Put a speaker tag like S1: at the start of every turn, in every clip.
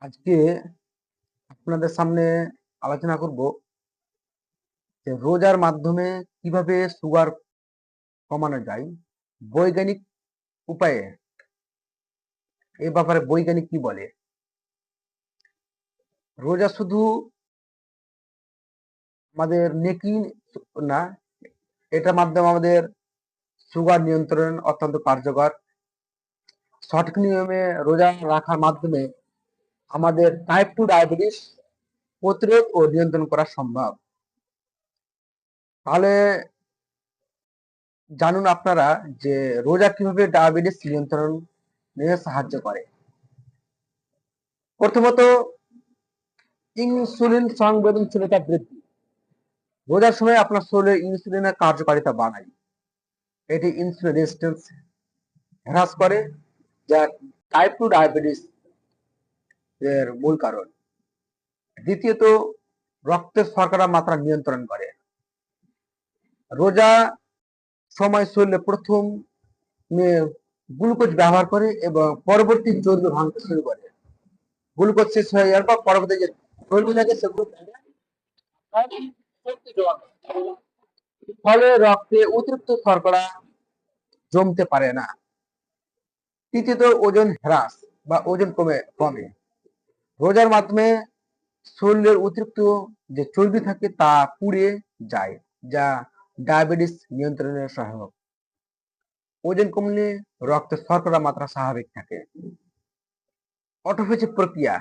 S1: আজকে আপনাদের সামনে আলোচনা করব যে রোজার মাধ্যমে কিভাবে সুগার কমানো যায় বৈজ্ঞানিক উপায়ে। এই ব্যাপারে বৈজ্ঞানিক কি বলে? রোজা শুধু আমাদের নেকি না, এটার মাধ্যমে আমাদের সুগার নিয়ন্ত্রণ অত্যন্ত কার্যকর। সঠিক নিয়মে রোজা রাখার মাধ্যমে আমাদের টাইপ 2 ডায়াবেটিস প্রতিরোধ ও নিয়ন্ত্রণ করা সম্ভব। তাহলে জানুন আপনারা যে রোজা কিভাবে ডায়াবেটিস নিয়ন্ত্রণে সাহায্য করে। প্রথমত, ইনসুলিন সংবেদনশীলতা বৃদ্ধি। রোজার সময় আপনার শরীরে ইনসুলিনের কার্যকারিতা বাড়ায়। এটি ইনসুলিন রেজিস্ট্যান্স হ্রাস করে, যা টাইপ 2 ডায়াবেটিস এর মূল কারণ। দ্বিতীয়ত, রক্তের শর্করা মাত্রা নিয়ন্ত্রণ করে। রোজা সময় শরীরে প্রথম গ্লুকোজ ব্যবহার করে এবং পরবর্তী চর্বি ভাঙতে শুরু করে। গ্লুকোজ শেষ হয়ে যাওয়ার পর পরবর্তী যে চর্বি থাকে সেগুলো ফলে রক্তে অতিরিক্ত শর্করা জমতে পারে না। তৃতীয়ত, ওজন হ্রাস বা ওজন কমে। রোজার মাধ্যমে শরীরের অতিরিক্ত যে চর্বি থাকে তা পুড়ে যায়, যা ডায়াবেটিস নিয়ন্ত্রণে সহায়ক। ওজন কমলে রক্তের শর্করা মাত্রা স্বাভাবিক থাকে। অটোফেজি প্রক্রিয়া।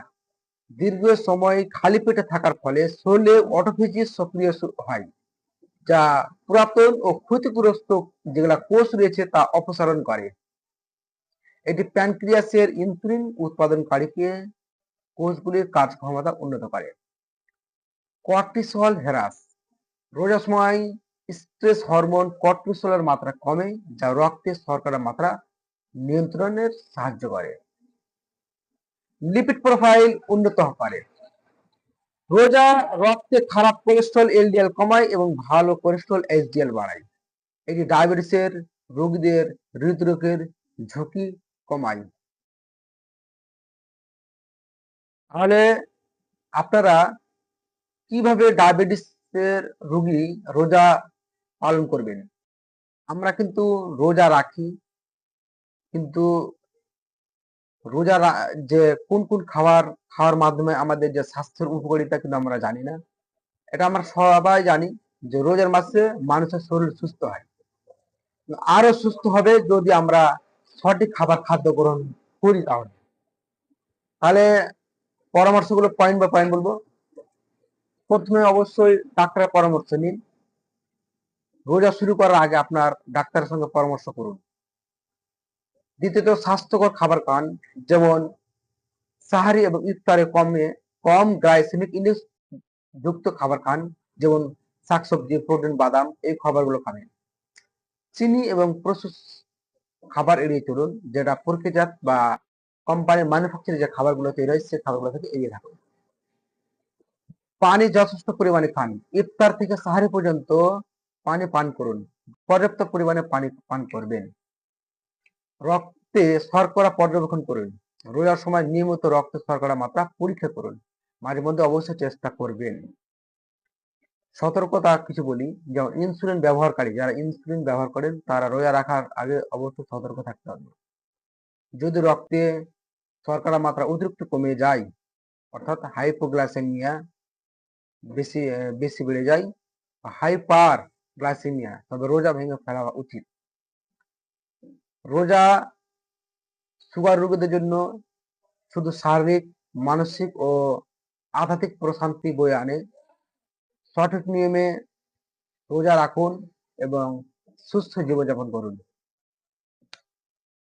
S1: দীর্ঘ সময় খালি পেটে থাকার ফলে শরীরে অটোফেজি সক্রিয় হয়, যা পুরাতন ও ক্ষতিগ্রস্ত যেগুলা কোষ রয়েছে তা অপসারণ করে। এটি প্যানক্রিয়াসের ইনসুলিন উৎপাদনকারীকে কোষগুলির কার্যক্ষমতা উন্নত করে। কর্টিসল হ্রাস। রোজার সময় স্ট্রেস হরমোন কর্টিসলের মাত্রা কমে, যা রক্তে শর্করার মাত্রা নিয়ন্ত্রণের সাহায্য করে। লিপিড প্রোফাইল উন্নত করে। রোজা রক্তে খারাপ কোলেস্ট্রল এলডিএল কমায় এবং ভালো কোলেস্ট্রল এইচডিএল বাড়ায়। এটি ডায়াবেটিসের রোগীদের হৃদরোগের ঝুঁকি কমায়। তাহলে আপনারা কিভাবে ডায়াবেটিসের রোগী রোজা পালন করবেন? আমরা কিন্তু রোজা রাখি, কিন্তু রোজা যে কোন কোন খাওয়ার মাধ্যমে আমাদের যে স্বাস্থ্যের উপকারিতা কিন্তু আমরা জানি না। এটা আমরা সবাই জানি যে রোজার মাসে মানুষের শরীর সুস্থ হয়। আরো সুস্থ হবে যদি আমরা সঠিক খাদ্য গ্রহণ করি। তাহলে পরামর্শগুলো পয়েন্ট বাই পয়েন্ট বলবো। প্রথমে অবশ্যই ডাক্তারের পরামর্শ নিন। রোজা শুরু করার আগে আপনার ডাক্তারের সঙ্গে পরামর্শ করুন। দ্বিতীয়ত, স্বাস্থ্যকর খাবার খান, যেমন সাহারি এবং ইফতারে কম গ্লাইসেমিক ইন্ডেক্স যুক্ত খাবার খান, যেমন শাকসবজি, প্রোটিন, বাদাম, এই খাবারগুলো খাবেন। চিনি এবং প্রসেস খাবার এড়িয়ে চলুন, যেটা প্রক্রিয়াজাত বা কোম্পানির ম্যানুফ্যাকচারে যে খাবারগুলো তৈরি হয় সেই খাবারগুলো থেকে এড়িয়ে থাকুন। পানি যথেষ্ট পরিমাণে খান। ইফতার থেকে সাহারি পর্যন্ত পানি পান করুন। পর্যাপ্ত পরিমাণে পানি পান করবেন। রক্তে শর্করা পর্যবেক্ষণ করুন। রোজার সময় নিয়মিত রক্তে শর্করা মাত্রা পরীক্ষা করুন। মাঝে মধ্যে অবশ্যই চেষ্টা করবেন। সতর্কতা কিছু বলি, যেমন ইনসুলিন ব্যবহারকারী, যারা ইনসুলিন ব্যবহার করেন তারা রোজা রাখার আগে অবশ্যই সতর্ক থাকতে হবে। যদি রক্তে শর্করা মাত্রা অতিরিক্ত কমে যায়, অর্থাৎ হাইপোগ্লাইসেমিয়া বেশি বেড়ে যায়, হাইপার গ্লাইসেমিয়া, তবে রোজা ভেঙে ফেলা উচিত। রোজা সুগার রোগীদের জন্য শুধু শারীরিক, মানসিক ও আধ্যাত্মিক প্রশান্তি বয়ে আনে। সঠিক নিয়মে রোজা রাখুন এবং সুস্থ জীবনযাপন করুন।